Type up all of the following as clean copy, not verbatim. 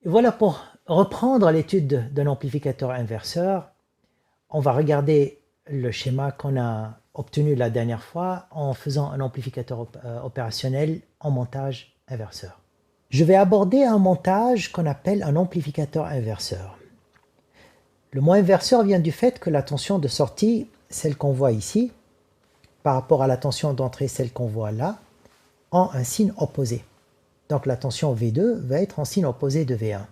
Et voilà, pour reprendre l'étude d'un amplificateur inverseur, on va regarder le schéma qu'on a obtenu la dernière fois en faisant un amplificateur opérationnel en montage inverseur. Je vais aborder un montage qu'on appelle un amplificateur inverseur. Le mot inverseur vient du fait que la tension de sortie, celle qu'on voit ici, par rapport à la tension d'entrée, celle qu'on voit là, ont un signe opposé. Donc la tension V2 va être en signe opposé de V1.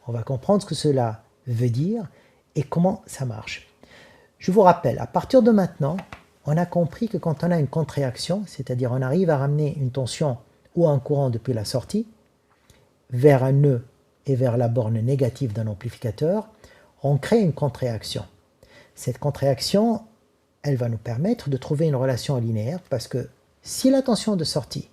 On va comprendre ce que cela veut dire et comment ça marche. Je vous rappelle, à partir de maintenant, on a compris que quand on a une contre-réaction, c'est-à-dire on arrive à ramener une tension ou un courant depuis la sortie vers un nœud et vers la borne négative d'un amplificateur, on crée une contre-réaction. Cette contre-réaction, elle va nous permettre de trouver une relation linéaire parce que si la tension de sortie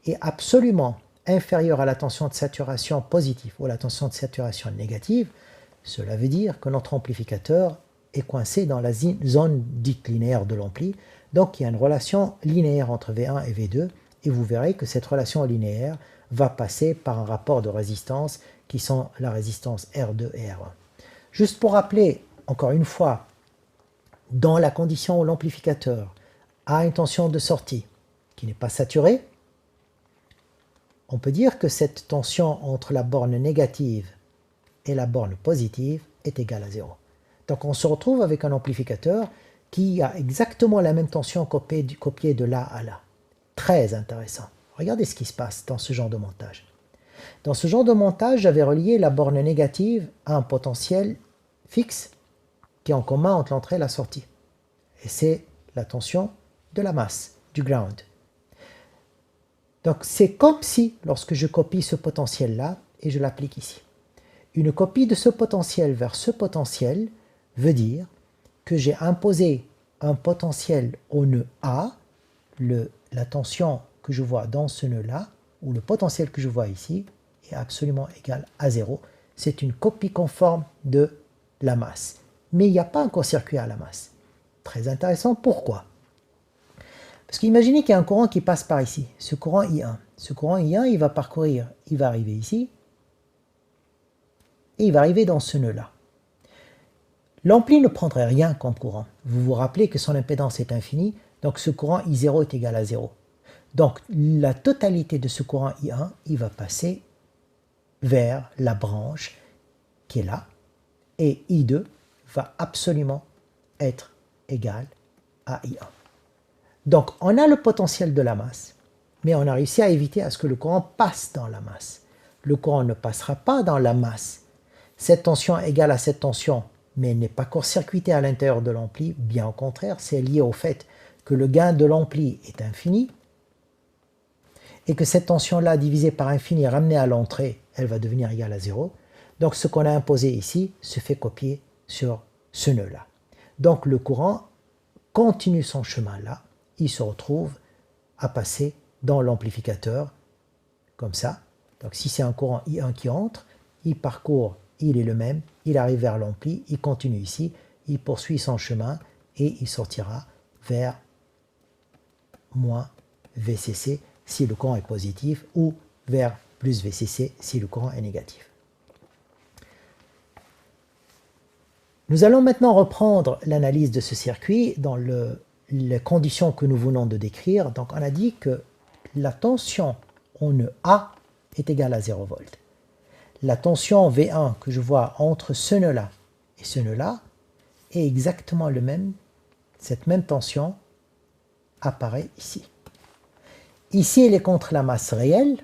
est absolument inférieure à la tension de saturation positive ou à la tension de saturation négative, cela veut dire que notre amplificateur est coincé dans la zone dite linéaire de l'ampli. Donc il y a une relation linéaire entre V1 et V2 et vous verrez que cette relation linéaire va passer par un rapport de résistance qui sont la résistance R2 et R1. Juste pour rappeler, encore une fois, dans la condition où l'amplificateur a une tension de sortie qui n'est pas saturée, on peut dire que cette tension entre la borne négative et la borne positive est égale à 0. Donc on se retrouve avec un amplificateur qui a exactement la même tension copiée de là à là. Très intéressant. Regardez ce qui se passe dans ce genre de montage. Dans ce genre de montage, j'avais relié la borne négative à un potentiel fixe qui est en commun entre l'entrée et la sortie. Et c'est la tension de la masse, du ground. Donc c'est comme si, lorsque je copie ce potentiel-là, et je l'applique ici, une copie de ce potentiel vers ce potentiel veut dire que j'ai imposé un potentiel au nœud A, la tension que je vois dans ce nœud-là, ou le potentiel que je vois ici, est absolument égal à 0. C'est une copie conforme de la masse. Mais il n'y a pas un court-circuit à la masse. Très intéressant, pourquoi? Parce qu'imaginez qu'il y a un courant qui passe par ici, ce courant I1. Ce courant I1, il va parcourir, il va arriver ici, et il va arriver dans ce nœud-là. L'ampli ne prendrait rien comme courant. Vous vous rappelez que son impédance est infinie, donc ce courant I0 est égal à 0. Donc la totalité de ce courant I1, il va passer vers la branche qui est là, et I2 va absolument être égal à I1. Donc on a le potentiel de la masse, mais on a réussi à éviter à ce que le courant passe dans la masse. Le courant ne passera pas dans la masse. Cette tension est égale à cette tension, mais elle n'est pas court-circuitée à l'intérieur de l'ampli, bien au contraire, c'est lié au fait que le gain de l'ampli est infini, et que cette tension-là, divisée par infini, ramenée à l'entrée, elle va devenir égale à 0. Donc ce qu'on a imposé ici se fait copier sur ce nœud-là. Donc le courant continue son chemin là, il se retrouve à passer dans l'amplificateur, comme ça. Donc si c'est un courant I1 qui entre, il parcourt, il est le même, il arrive vers l'ampli, il continue ici, il poursuit son chemin et il sortira vers moins VCC si le courant est positif ou vers plus VCC si le courant est négatif. Nous allons maintenant reprendre l'analyse de ce circuit dans les conditions que nous venons de décrire. Donc on a dit que la tension en nœud A est égale à 0 volts. La tension V1 que je vois entre ce nœud-là et ce nœud-là est exactement le même. Cette même tension apparaît ici. Ici, elle est contre la masse réelle,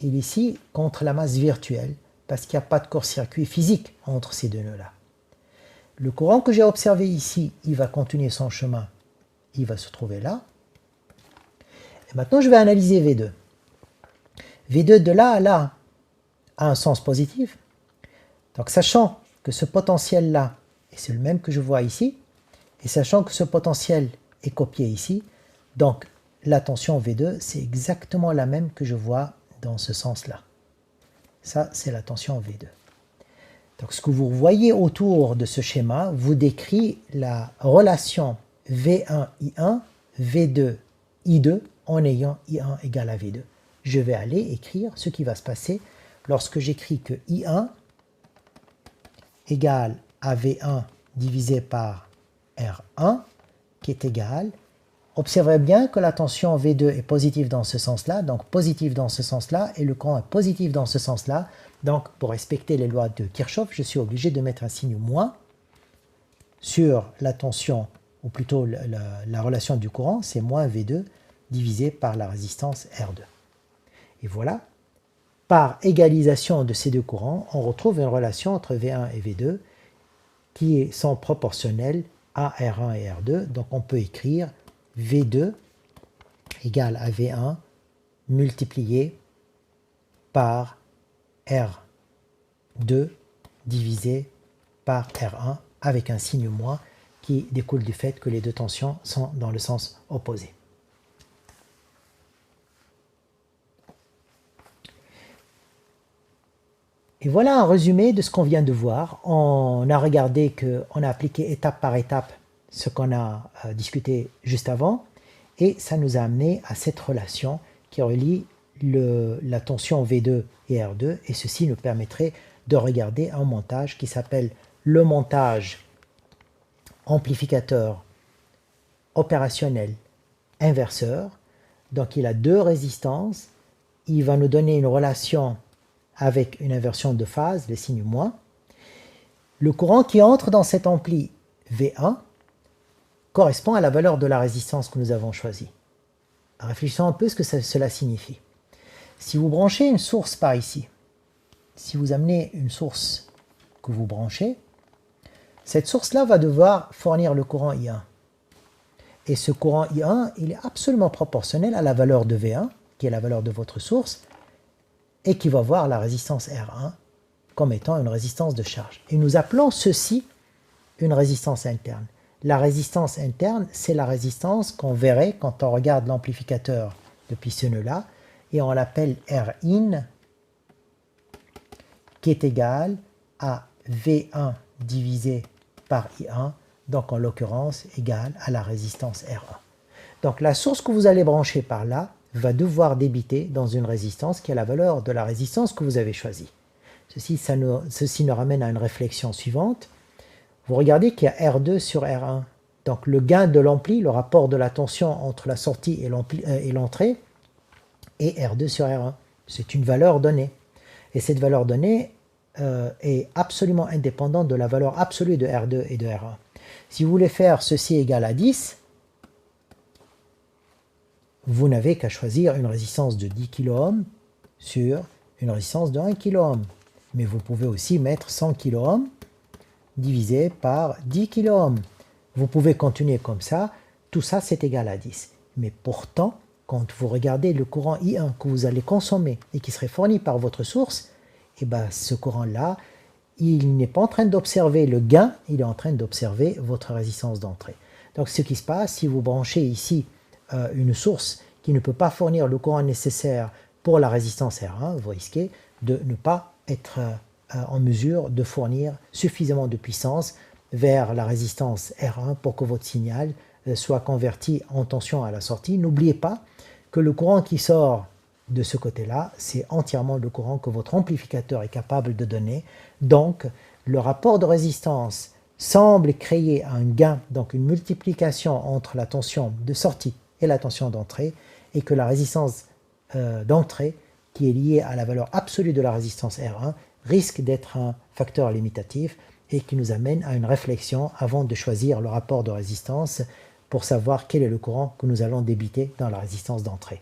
et ici, contre la masse virtuelle, parce qu'il n'y a pas de court-circuit physique entre ces deux nœuds-là. Le courant que j'ai observé ici, il va continuer son chemin, il va se trouver là. Et maintenant, je vais analyser V2. V2 de là à là a un sens positif. Donc, sachant que ce potentiel-là, et c'est le même que je vois ici, et sachant que ce potentiel est copié ici, donc la tension V2, c'est exactement la même que je vois dans ce sens-là. Ça, c'est la tension V2. Donc, ce que vous voyez autour de ce schéma vous décrit la relation V1I1, V2I2 en ayant I1 égale à V2. Je vais aller écrire ce qui va se passer lorsque j'écris que I1 égale à V1 divisé par R1, qui est égal, observez bien que la tension V2 est positive dans ce sens-là, donc positive dans ce sens-là, et le courant est positif dans ce sens-là. Donc, pour respecter les lois de Kirchhoff, je suis obligé de mettre un signe moins sur la tension, ou plutôt la relation du courant, c'est moins V2 divisé par la résistance R2. Et voilà, par égalisation de ces deux courants, on retrouve une relation entre V1 et V2 qui sont proportionnelles à R1 et R2. Donc on peut écrire V2 égale à V1 multiplié par R2 divisé par R1 avec un signe moins qui découle du fait que les deux tensions sont dans le sens opposé. Et voilà un résumé de ce qu'on vient de voir. On a regardé qu'on a appliqué étape par étape ce qu'on a discuté juste avant, et ça nous a amené à cette relation qui relie la tension V2 et R2, et ceci nous permettrait de regarder un montage qui s'appelle le montage amplificateur opérationnel inverseur. Donc il a deux résistances, il va nous donner une relation avec une inversion de phase, les signes moins. Le courant qui entre dans cet ampli V1 correspond à la valeur de la résistance que nous avons choisie. Réfléchissons un peu ce que cela signifie. Si vous branchez une source par ici, si vous amenez une source que vous branchez, cette source-là va devoir fournir le courant I1. Et ce courant I1, il est absolument proportionnel à la valeur de V1, qui est la valeur de votre source, et qui va voir la résistance R1 comme étant une résistance de charge. Et nous appelons ceci une résistance interne. La résistance interne, c'est la résistance qu'on verrait quand on regarde l'amplificateur depuis ce nœud-là, et on l'appelle Rin, qui est égal à V1 divisé par I1, donc en l'occurrence égal à la résistance R1. Donc la source que vous allez brancher par là va devoir débiter dans une résistance qui a la valeur de la résistance que vous avez choisie. Ceci nous ramène à une réflexion suivante. Vous regardez qu'il y a R2 sur R1. Donc le gain de l'ampli, le rapport de la tension entre la sortie et l'entrée, est R2 sur R1. C'est une valeur donnée. Et cette valeur donnée est absolument indépendante de la valeur absolue de R2 et de R1. Si vous voulez faire ceci égal à 10, vous n'avez qu'à choisir une résistance de 10 kΩ sur une résistance de 1 kΩ. Mais vous pouvez aussi mettre 100 kΩ divisé par 10 kΩ. Vous pouvez continuer comme ça. Tout ça, c'est égal à 10. Mais pourtant, quand vous regardez le courant I1 que vous allez consommer et qui serait fourni par votre source, eh ben, ce courant-là, il n'est pas en train d'observer le gain, il est en train d'observer votre résistance d'entrée. Donc ce qui se passe, si vous branchez ici une source qui ne peut pas fournir le courant nécessaire pour la résistance R1, vous risquez de ne pas être en mesure de fournir suffisamment de puissance vers la résistance R1 pour que votre signal soit converti en tension à la sortie. N'oubliez pas que le courant qui sort de ce côté-là, c'est entièrement le courant que votre amplificateur est capable de donner. Donc, le rapport de résistance semble créer un gain, donc une multiplication entre la tension de sortie et la tension d'entrée, et que la résistance d'entrée, qui est liée à la valeur absolue de la résistance R1, risque d'être un facteur limitatif et qui nous amène à une réflexion avant de choisir le rapport de résistance pour savoir quel est le courant que nous allons débiter dans la résistance d'entrée.